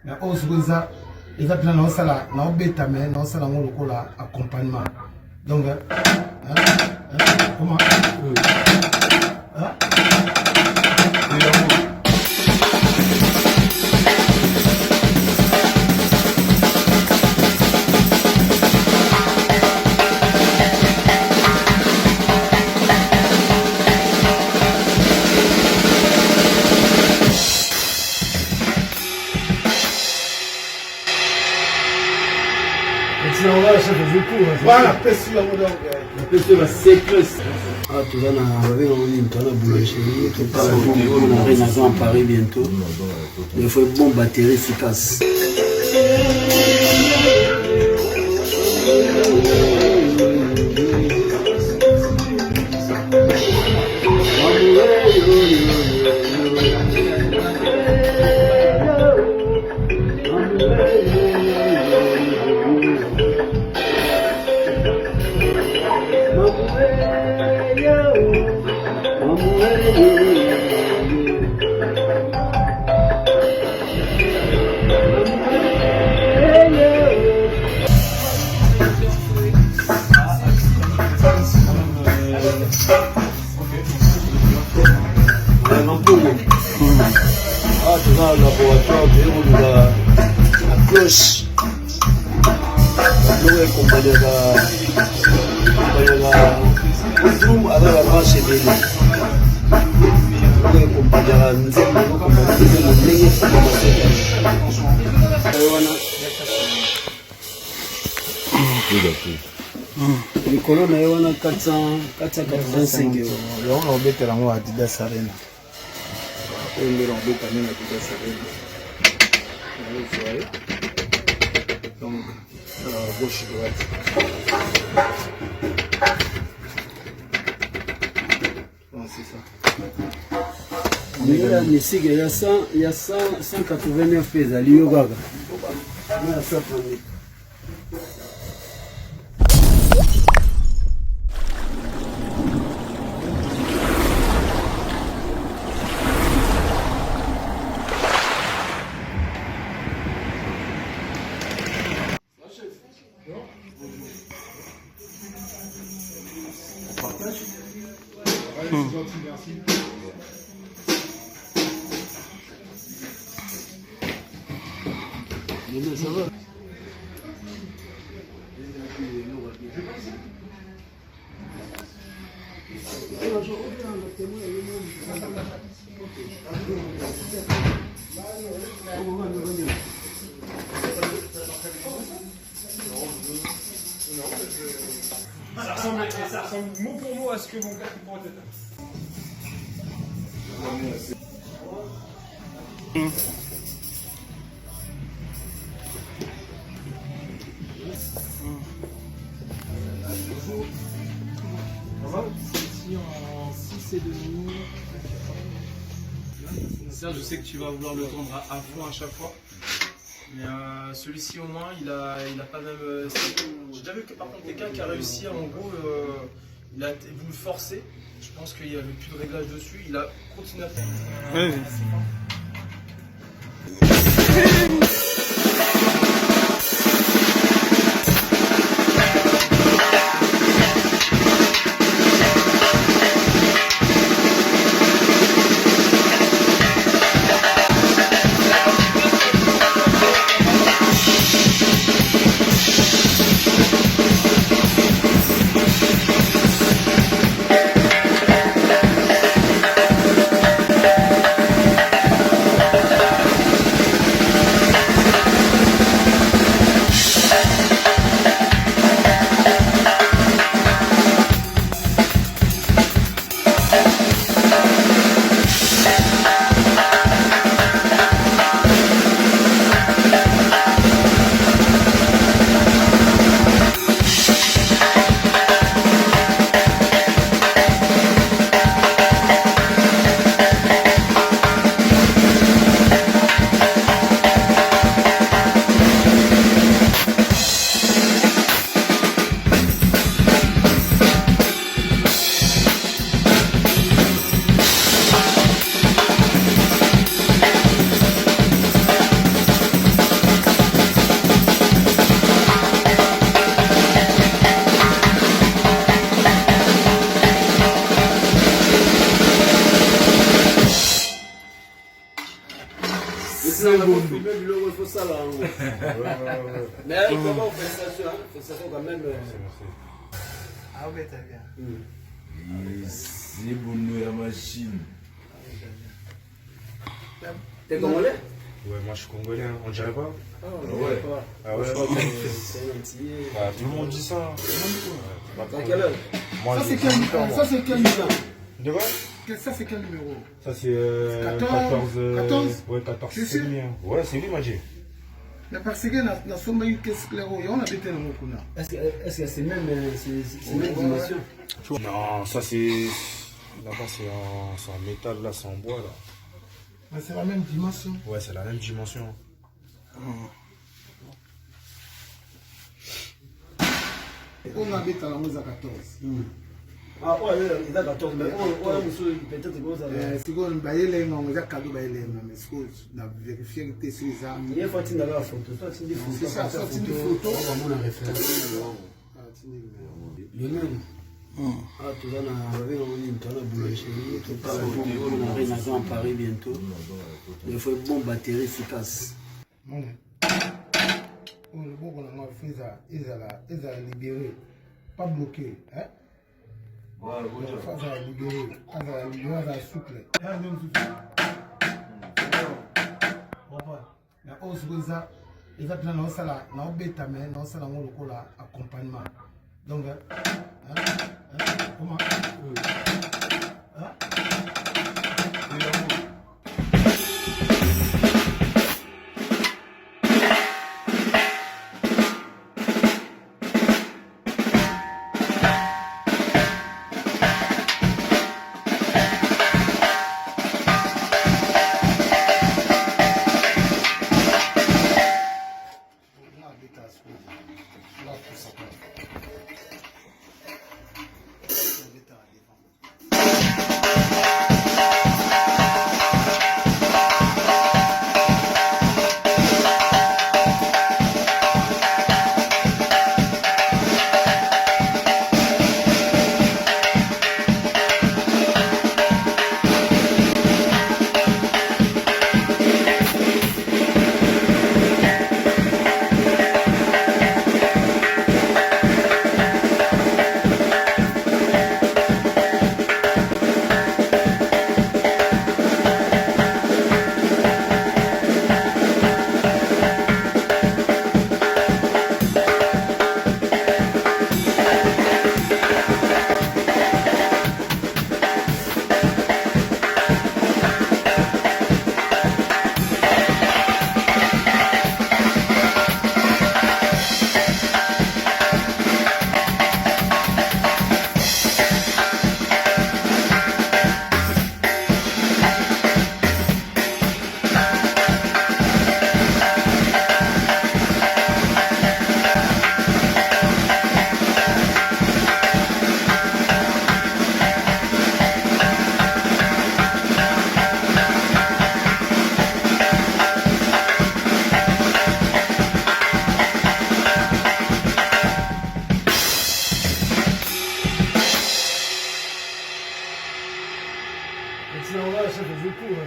Mais au Souza, ils ont plein de sala, non bêta, mais non sala, on le colla accompagnement. Donc, comment? Voilà, la séquence. Ah, tu vas avec la boulangerie, tu vas à Paris bientôt. Il faut une bonne batterie efficace. Ah, tu vas au laboratoire, tu es la cloche. Nous accompagnons la branche de l'île. Nous accompagnons la colonne est 485 euros. On a embêté la moi à Dida Sarena. On a embêté la Dida Sarena. Donc, gauche, droite. Bon, c'est ça. Il y a 189 pesos à l'Iogaga. Il y a 130 000. Ça va. Ça ressemble mot pour mot à ce que mon casque pourrait être. Ici en 6 et demi. Ça, je sais que tu vas vouloir le tendre à fond à chaque fois. Mais celui-ci au moins, il a pas même. J'ai déjà vu que par contre quelqu'un qui a réussi en gros, il a voulu forcer. Je pense qu'il n'y avait plus de réglage dessus. Il a continué à faire. Ouais. C'est un bon film, il faut ça là. Mais comment on fait ça, quand même. Ah oui, t'as bien. C'est bon, la machine. T'es congolais? Ouais, moi je suis congolais, hein. On dirait pas? Ah ouais. Ah ouais, C'est un antillais. ah, tout le monde dit ça. Dans quelle heure? Moi, Ça, j'ai c'est quel 18 ans, moi. ça, c'est quel numéro? De quoi? Ça, c'est quel numéro? Ça, c'est 14. Ouais, 14. C'est C'est sûr? lui, hein. Ouais, c'est lui, m'a dit. Mais parce que na somba yu qu'est-ce que on a bêté dans kuna. Est-ce que c'est même dimension? Non, ça c'est. Là-bas, c'est en métal, là, c'est en bois, là. Mais c'est la même dimension. Ouais, c'est la même dimension. On a bêté dans la 14. Ah ouais, il a 14, mais peut-être que vous avez. C'est qu'on baille non, on a cadeau baille mais ce qu'on a vérifié que sur les armes. Il y a fois tu n'as pas la photo, toi tu dis photo. C'est ça, sorti une photo. On va la référence. Le même. Ah, tu vas dans la boulangerie, tu vas à Paris bientôt. Il faut une bonne batterie efficace. Le bon qu'on a fait ça, ils ont libéré, pas bloqué. Hein? Ça a libéré, ça a souple. Mais on se dit ça, il va prendre ça là, on bêta mais on ça là on le colle accompagnement. Donc, comment?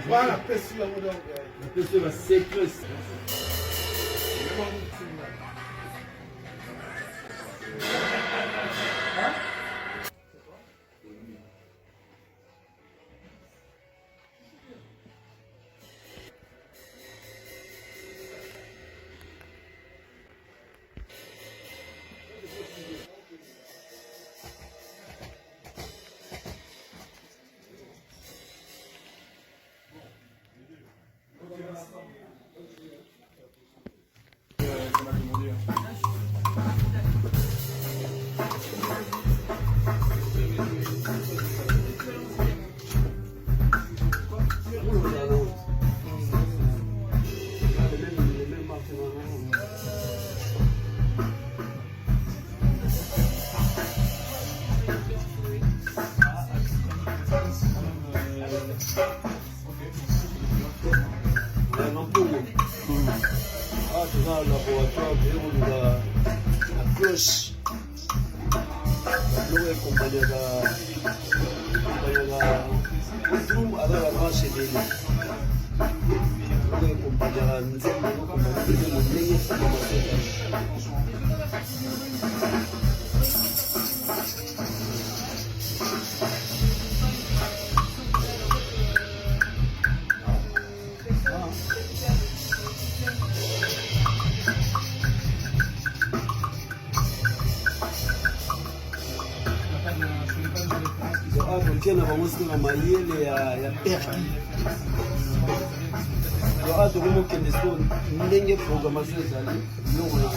Voilà, pessoa mudou. A pessoa seca. Dans le laboratoire, on a la cloche. La compagnie la branche et nzembo ndenge na bango na mayele ya perki awa tokomokende so ndenge programmation ezali biloko na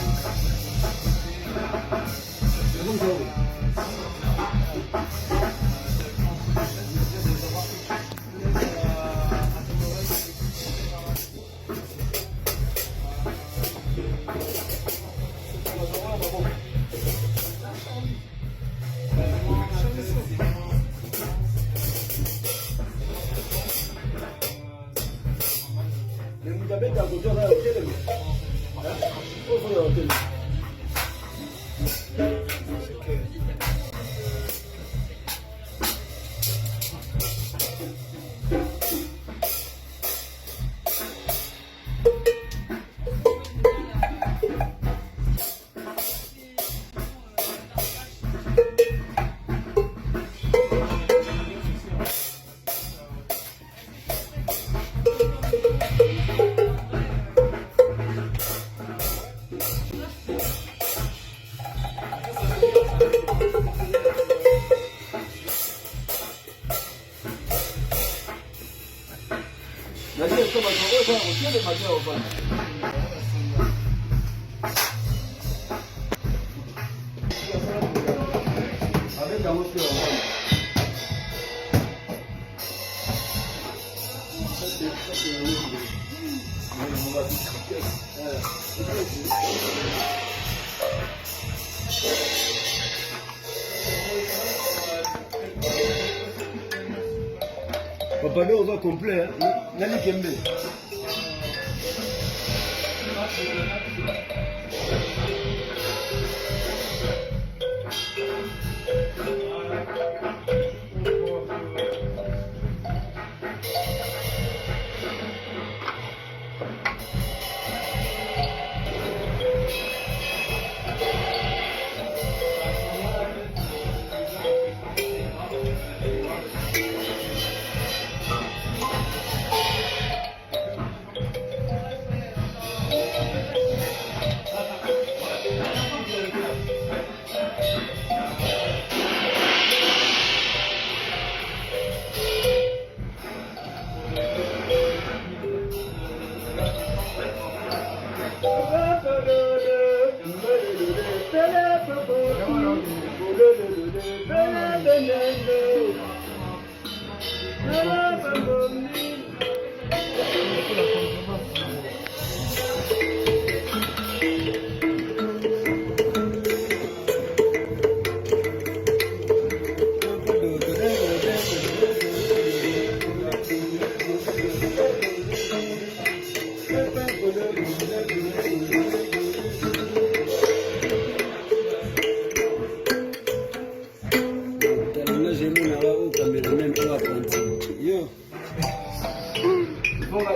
Papa, on va complet, hein? Nani Kembe.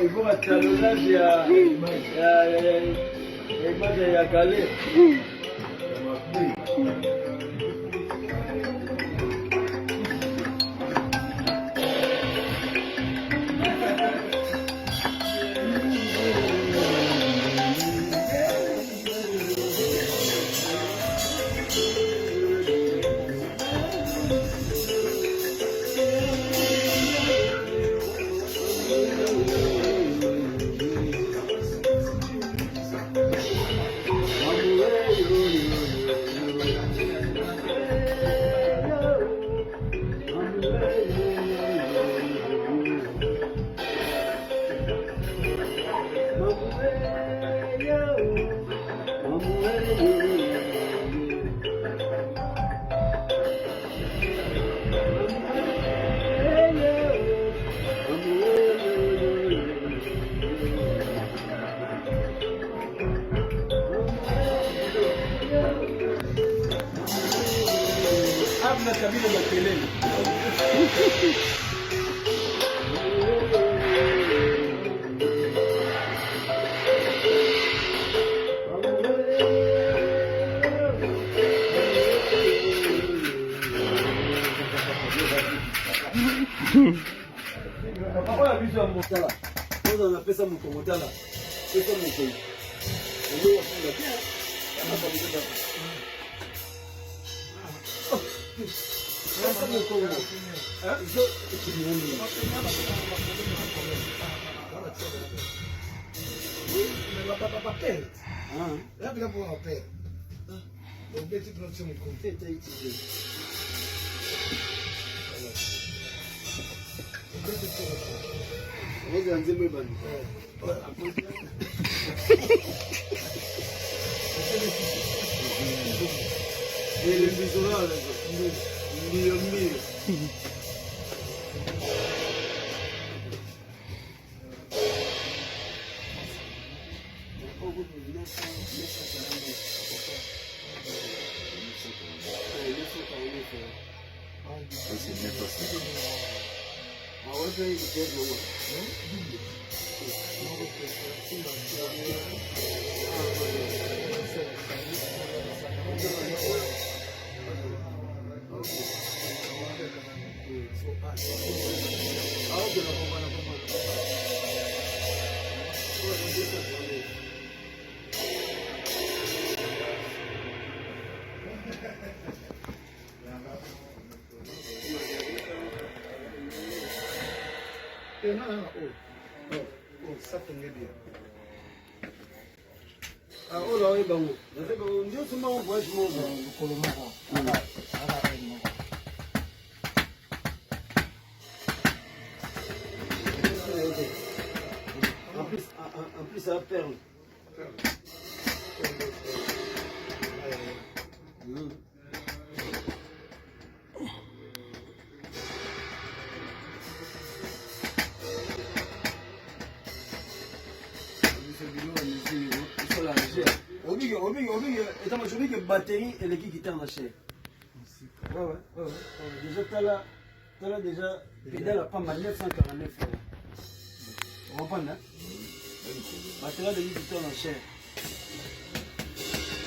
Il faut être le linge, il y a calé. tala. On a fait ça mon commentaire là. C'est ça mon pays. On est bien. On a pas besoin de ça mon Congo. Hein? Mais va pas perdre. Ah. Là, il va pouvoir perdre. Donc, petit production mon compte. C'est utilisé. On va dire mes bandes. Et le bisou là, mille. C'est bien passé. Ah ouais, c'est bien. Non. Oh, ça tombait bien. Ah, oh là, oui, bon. Dieu, c'est mon voyage, mon En plus, ça perle. Je dis que batterie et l'équipe qui est en chair. Ouais. Déjà, tu as déjà pédale à pas mal 949 euros. On comprend, hein? Batterie de l'équipe qui est en chair.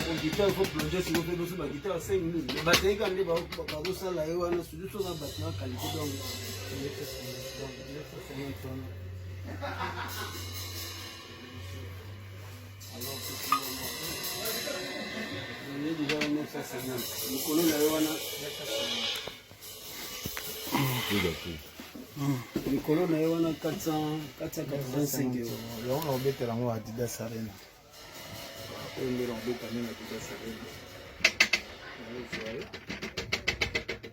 Mon guitare, il faut plonger si vous faites aussi ma guitare à 5 minutes. La batterie, quand on est ça, là, on a sur la batterie en qualité. Donc, on est déjà en 950. Le colon là, le colon là, on a 485 euros. On va mettre la à Adidas Arena. On va mettre la Adidas Arena.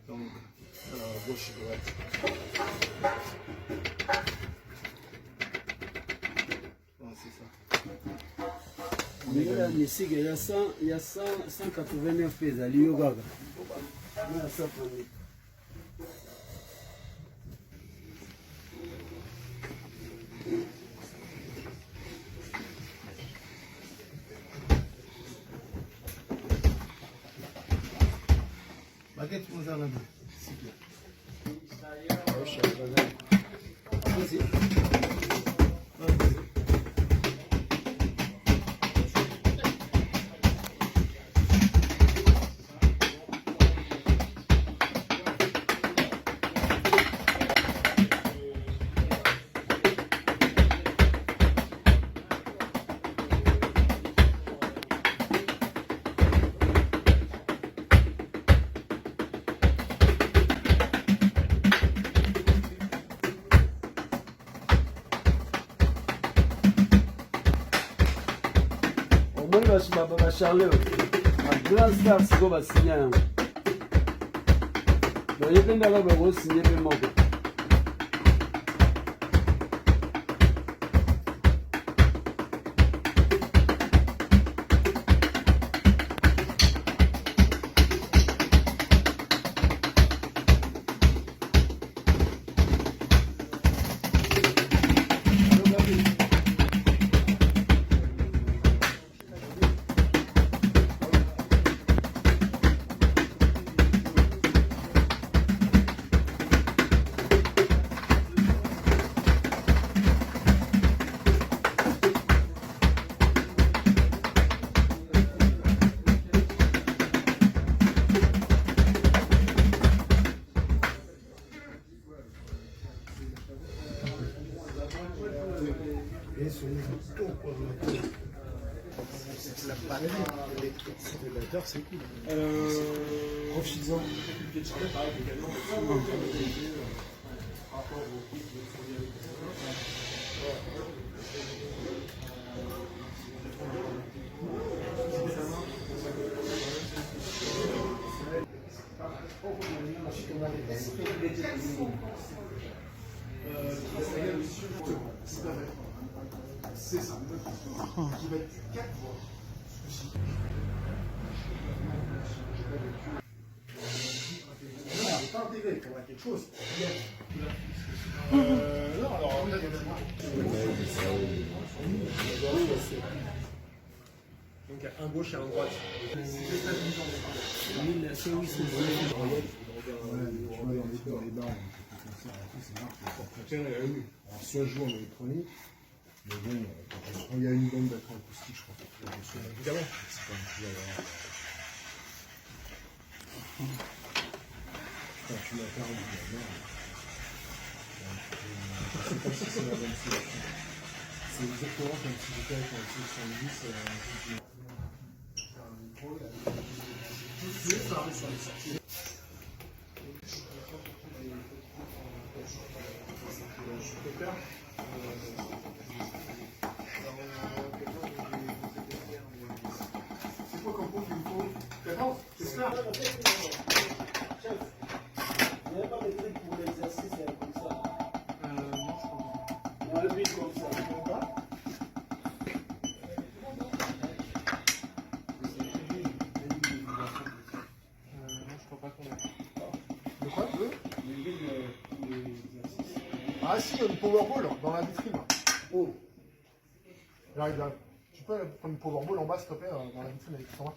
Donc, gauche, droite. Il y a 189 pesos à l'Iogaga. Il y a ça pour lui. Baguette, vous en avez. Merci. Baba Charles, un grand star, c'est qu'on va signer. Donc, il y a des gens qui vont signer le mot. La batterie électrique de l'adore, c'est cool. Profites-en. C'est ça. Qui va être 4 voix. Pas intégré, il faudra quelque chose. Non, alors en fait, donc il y a un gauche et un droite. Dans les bars, c'est marrant. Alors, soit je joue en électronique, mais bon, quand il y a une bande d'accord acoustique, je crois que évidemment, c'est pas un peu putain, tu m'as perdu, merde. Je sais pas si c'est la bonne sélection. C'est exactement comme si j'étais avec un C70. Un micro, ça arrive sur les sorties. Je peux faire. C'est quoi comme pot qu'il me faut? 14? C'est ça? Il n'y a pas de truc pour l'exercice comme ça. Non, je crois pas. Il y a un vide comme ça. Tu comprends pas? Non, je crois pas qu'on a. De quoi? Les vides pour les exercices. Ah si, il y a une Powerball dans la vitrine. Oh. J'arrive là. Tu peux prendre une Powerball en bas, s'il te plaît, dans la vitrine avec toi.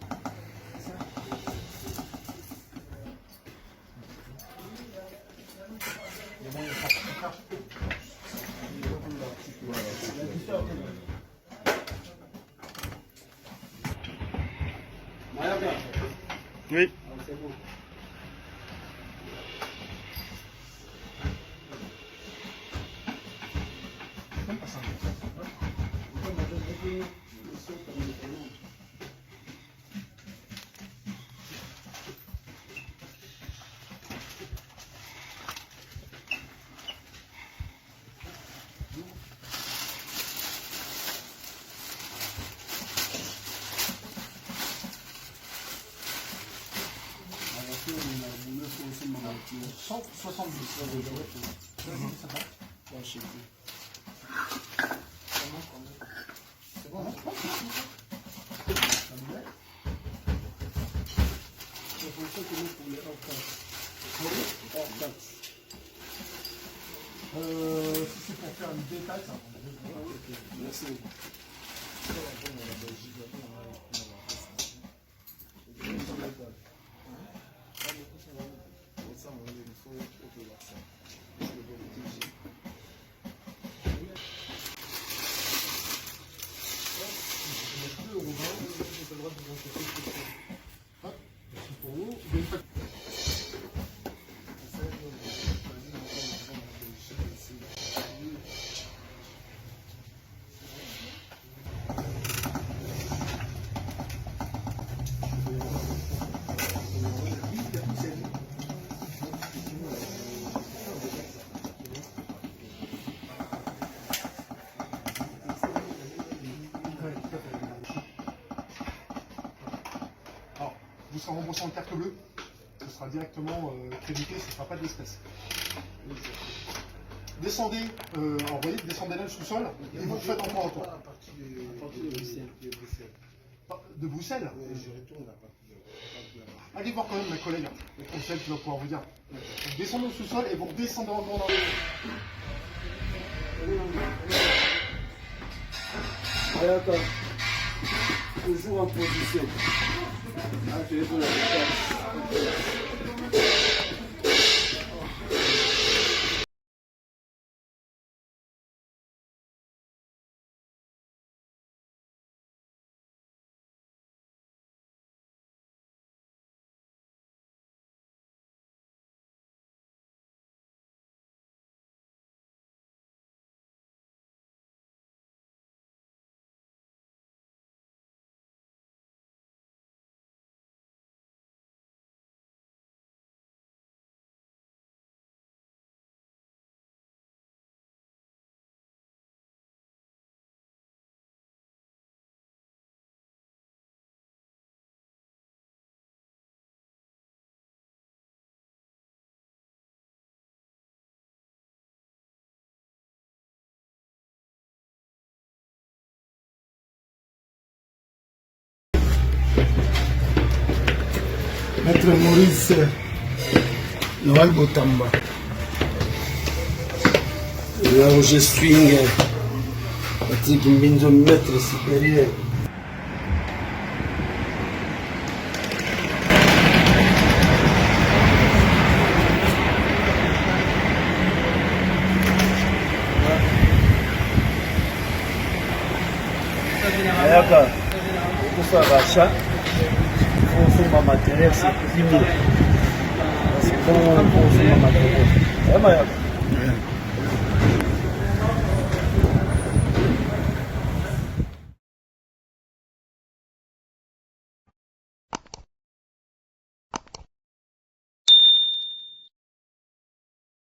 Oui. Si c'est pour faire une détail, ça. Merci. Alors, vous serez remboursé en carte bleue, ce sera directement crédité, ce ne sera pas de l'espèce. Descendez, descendez là le sous-sol et vous faites encore un tour. De Bruxelles? Allez voir quand même ma collègue, Bruxelles, qui va pouvoir vous dire. Descendez au sous-sol et vous redescendez encore dans le... Allez, attends. Toujours en position. Ah, tu es pour la Maître Maurice Noël Botamba. Là où je swing, Patrick Mbinzo, maître supérieur. Ayaka, pour faire l'achat, il faut faire matériel, c'est 10 000. C'est bon pour faire matériel.